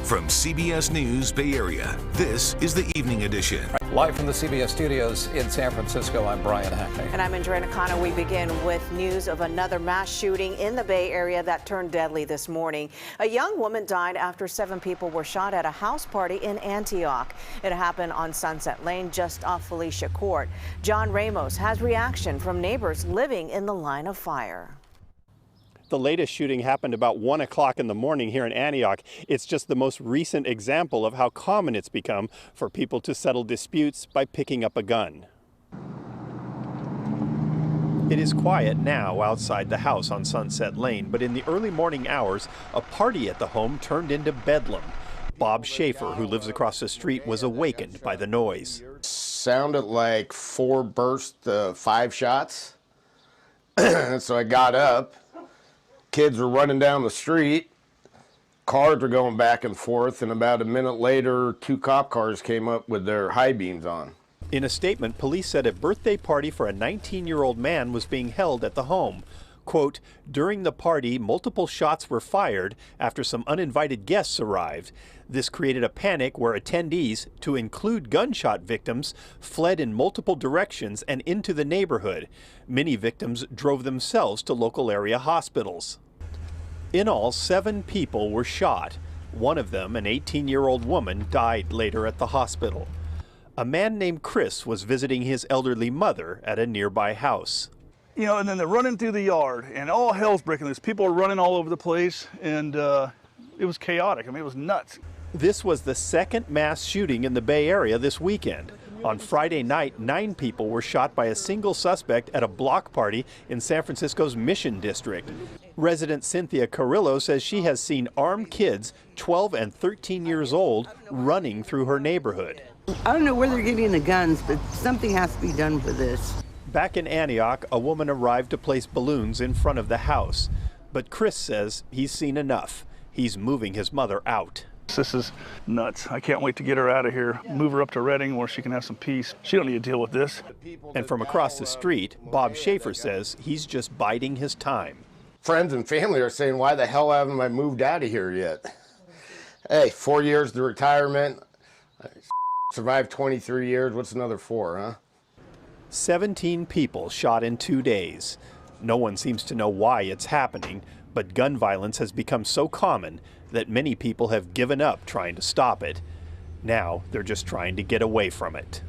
From CBS News Bay Area, this is the Evening Edition. Live from the CBS studios in San Francisco, I'm Brian Hackney. And I'm Andrea Nakano. We begin with news of another mass shooting in the Bay Area that turned deadly this morning. A young woman died after 7 people were shot at a house party in Antioch. It happened on Sunset Lane, just off Felicia Court. John Ramos has reaction from neighbors living in the line of fire. The latest shooting happened about 1 o'clock in the morning here in Antioch. It's just the most recent example of how common it's become for people to settle disputes by picking up a gun. It is quiet now outside the house on Sunset Lane, but in the early morning hours, a party at the home turned into bedlam. Bob Schaefer, who lives across the street, was awakened by the noise. Sounded like 4 bursts, 5 shots. So I got up. Kids were running down the street, cars were going back and forth, and about a minute later, 2 cop cars came up with their high beams on. In a statement, police said a birthday party for a 19-year-old man was being held at the home. Quote, during the party, multiple shots were fired after some uninvited guests arrived. This created a panic where attendees, to include gunshot victims, fled in multiple directions and into the neighborhood. Many victims drove themselves to local area hospitals. In all, 7 people were shot. One of them, an 18-year-old woman, died later at the hospital. A man named Chris was visiting his elderly mother at a nearby house. You know, and then they're running through the yard, and all hell's breaking loose. People are running all over the place, and it was chaotic. I mean, it was nuts. This was the second mass shooting in the Bay Area this weekend. On Friday night, 9 people were shot by a single suspect at a block party in San Francisco's Mission District. Resident Cynthia Carrillo says she has seen armed kids, 12 and 13 years old, running through her neighborhood. I don't know where they're getting the guns, but something has to be done for this. Back in Antioch, a woman arrived to place balloons in front of the house. But Chris says he's seen enough. He's moving his mother out. This is nuts. I can't wait to get her out of here, move her up to Redding where she can have some peace. She don't need to deal with this. And from across the street, Bob Schaefer says he's just biding his time. Friends and family are saying, why the hell haven't I moved out of here yet? Hey, 4 years to retirement. I survived 23 years. What's another 4, huh? 17 people shot in 2 days. No one seems to know why it's happening, but gun violence has become so common that many people have given up trying to stop it. Now they're just trying to get away from it.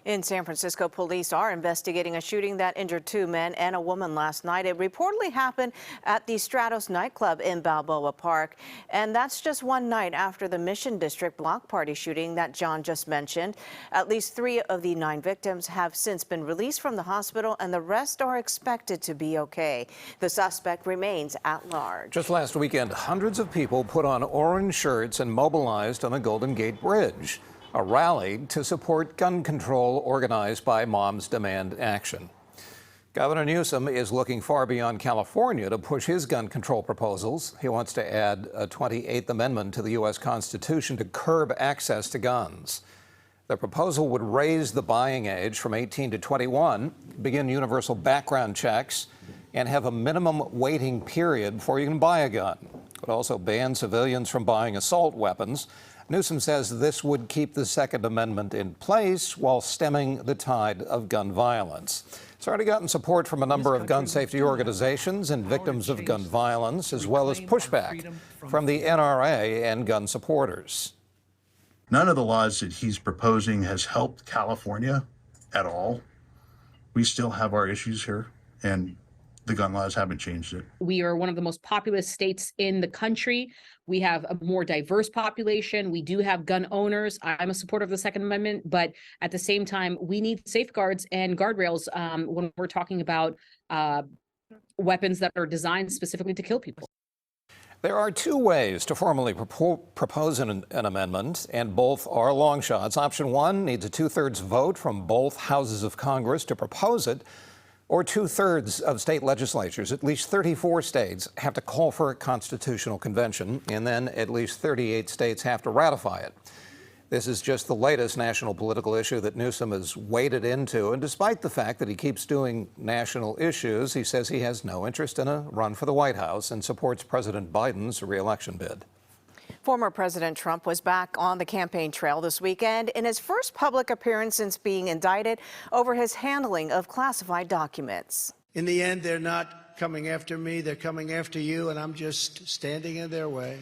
In San Francisco, police are investigating a shooting that injured 2 men and a woman last night. It reportedly happened at the Stratos nightclub in Balboa Park. And that's just one night after the Mission District block party shooting that John just mentioned. At least 3 of the 9 victims have since been released from the hospital, and the rest are expected to be okay. The suspect remains at large. Just last weekend, hundreds of people put on orange shirts and mobilized on the Golden Gate Bridge. A rally to support gun control organized by Moms Demand Action. Governor Newsom is looking far beyond California to push his gun control proposals. He wants to add a 28th Amendment to the U.S. Constitution to curb access to guns. The proposal would raise the buying age from 18 to 21, begin universal background checks, and have a minimum waiting period before you can buy a gun. It would also ban civilians from buying assault weapons. Newsom says this would keep the Second Amendment in place while stemming the tide of gun violence. It's already gotten support from a number of gun safety organizations and victims of gun violence, as well as pushback from the NRA and gun supporters. None of the laws that he's proposing has helped California at all. We still have our issues here, and the gun laws haven't changed it. We are one of the most populous states in the country. We have a more diverse population. We do have gun owners. I'm a supporter of the Second Amendment, but at the same time, we need safeguards and guardrails when we're talking about weapons that are designed specifically to kill people. There are 2 ways to formally propose an amendment, and both are long shots. Option 1 needs a 2/3 vote from both houses of Congress to propose it, or 2/3 of state legislatures. At least 34 states have to call for a constitutional convention, and then at least 38 states have to ratify it. This is just the latest national political issue that Newsom has waded into, and despite the fact that he keeps doing national issues, he says he has no interest in a run for the White House and supports President Biden's re-election bid. Former President Trump was back on the campaign trail this weekend in his first public appearance since being indicted over his handling of classified documents. In the end, they're not coming after me, they're coming after you, and I'm just standing in their way.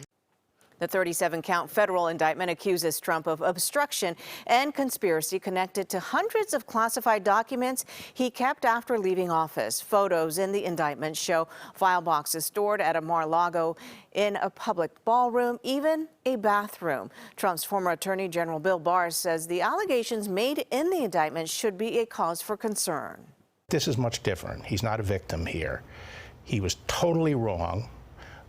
The 37-count federal indictment accuses Trump of obstruction and conspiracy connected to hundreds of classified documents he kept after leaving office. Photos in the indictment show file boxes stored at a Mar-a-Lago in a public ballroom, even a bathroom. Trump's former Attorney General Bill Barr says the allegations made in the indictment should be a cause for concern. This is much different. He's not a victim here. He was totally wrong.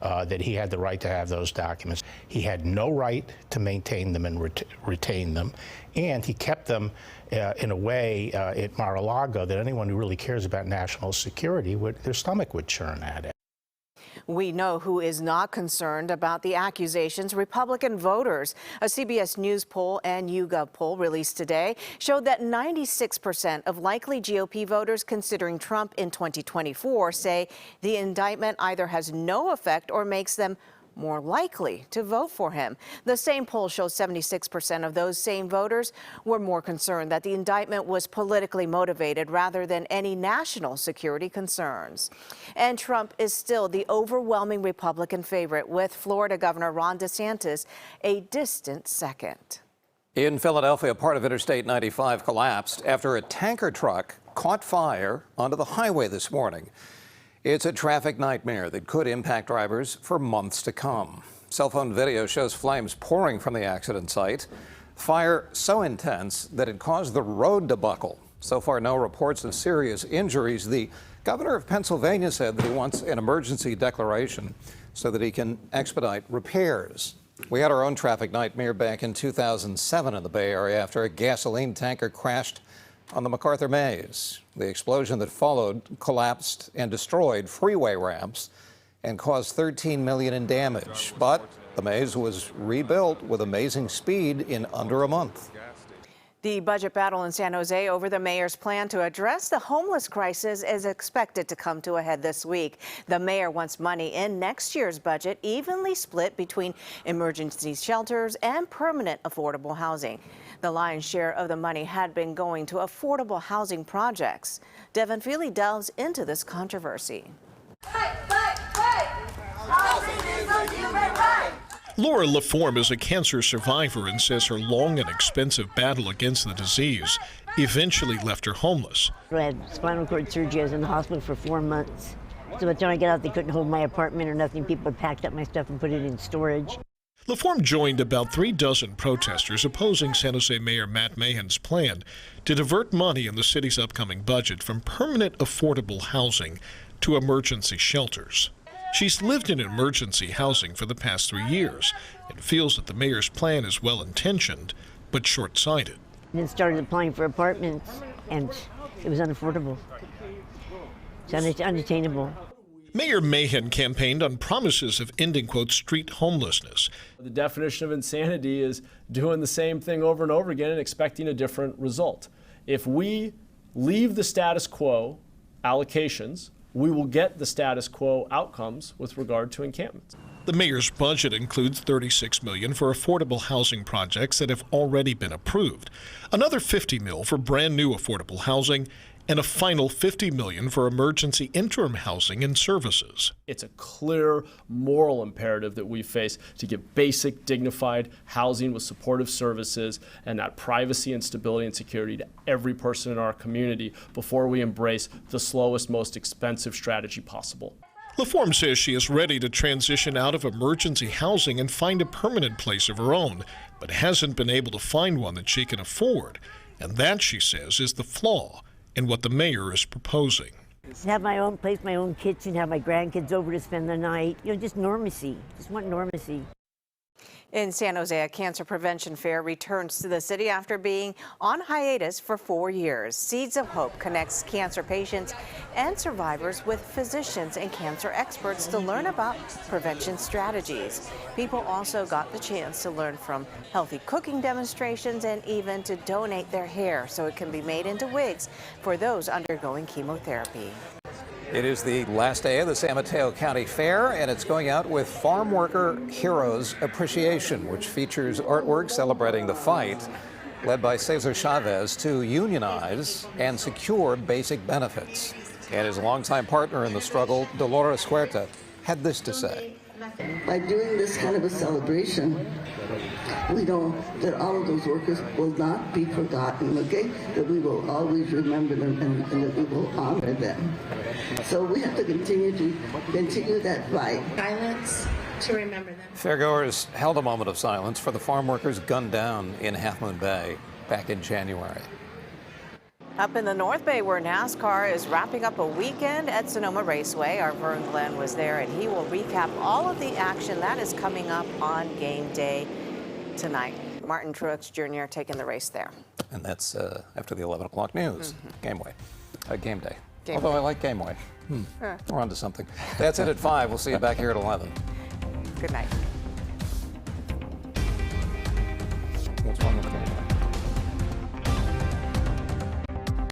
That he had the right to have those documents. He had no right to maintain them and retain them, and he kept them in a way at Mar-a-Lago that anyone who really cares about national security their stomach would churn at it. We know who is not concerned about the accusations. Republican voters. A CBS News poll and YouGov poll released today showed that 96% of likely GOP voters considering Trump in 2024 say the indictment either has no effect or makes them more likely to vote for him. The same poll shows 76% of those same voters were more concerned that the indictment was politically motivated rather than any national security concerns. And Trump is still the overwhelming Republican favorite, with Florida Governor Ron DeSantis a distant second. In Philadelphia, part of Interstate 95 collapsed after a tanker truck caught fire onto the highway this morning. It's a traffic nightmare that could impact drivers for months to come. Cell phone video shows flames pouring from the accident site. Fire so intense that it caused the road to buckle. So far, no reports of serious injuries. The governor of Pennsylvania said that he wants an emergency declaration so that he can expedite repairs. We had our own traffic nightmare back in 2007 in the Bay Area after a gasoline tanker crashed on the MacArthur Maze. The explosion that followed collapsed and destroyed freeway ramps and caused $13 million in damage. But the maze was rebuilt with amazing speed in under a month. The budget battle in San Jose over the mayor's plan to address the homeless crisis is expected to come to a head this week. The mayor wants money in next year's budget evenly split between emergency shelters and permanent affordable housing. The lion's share of the money had been going to affordable housing projects. Devin Feely delves into this controversy. Housing is a human right. Laura LaForme is a cancer survivor and says her long and expensive battle against the disease eventually left her homeless. I had spinal cord surgery. I was in the hospital for 4 months. So by the time I got out, they couldn't hold my apartment or nothing. People had packed up my stuff and put it in storage. LaForme joined about 36 protesters opposing San Jose Mayor Matt Mahan's plan to divert money in the city's upcoming budget from permanent affordable housing to emergency shelters. She's lived in emergency housing for the past 3 years and feels that the mayor's plan is well-intentioned but short-sighted. And then started applying for apartments, and it was unaffordable. It's unattainable. Mayor Mahan campaigned on promises of ending, quote, street homelessness. The definition of insanity is doing the same thing over and over again and expecting a different result. If we leave the status quo allocations, we will get the status quo outcomes with regard to encampments. The mayor's budget includes $36 million for affordable housing projects that have already been approved, another $50 million for brand new affordable housing, and a final $50 million for emergency interim housing and services. It's a clear moral imperative that we face to give basic, dignified housing with supportive services and that privacy and stability and security to every person in our community before we embrace the slowest, most expensive strategy possible. LaForme says she is ready to transition out of emergency housing and find a permanent place of her own, but hasn't been able to find one that she can afford. And that, she says, is the flaw in what the mayor is proposing. Have my own place, my own kitchen, have my grandkids over to spend the night. You know, just normacy. Just want normacy. In San Jose, a cancer prevention fair returns to the city after being on hiatus for 4 years. Seeds of Hope connects cancer patients and survivors with physicians and cancer experts to learn about prevention strategies. People also got the chance to learn from healthy cooking demonstrations and even to donate their hair so it can be made into wigs for those undergoing chemotherapy. It is the last day of the San Mateo County Fair, and it's going out with Farm Worker Heroes Appreciation, which features artwork celebrating the fight led by Cesar Chavez to unionize and secure basic benefits. And his longtime partner in the struggle, Dolores Huerta, had this to say. By doing this kind of a celebration, we know that all of those workers will not be forgotten, okay? That we will always remember them and that we will honor them. So we have to continue that fight. Silence to remember them. Fairgoers held a moment of silence for the farm workers gunned down in Half Moon Bay back in January. Up in the North Bay, where NASCAR is wrapping up a weekend at Sonoma Raceway, our Vern Glenn was there, and he will recap all of the action that is coming up on game day tonight. Martin Truex Jr. taking the race there. And that's after the 11 o'clock news. Game day. Game day. Game Although day. I like Game Way. We're on to something. That's it at 5. We'll see you back here at 11. Good night.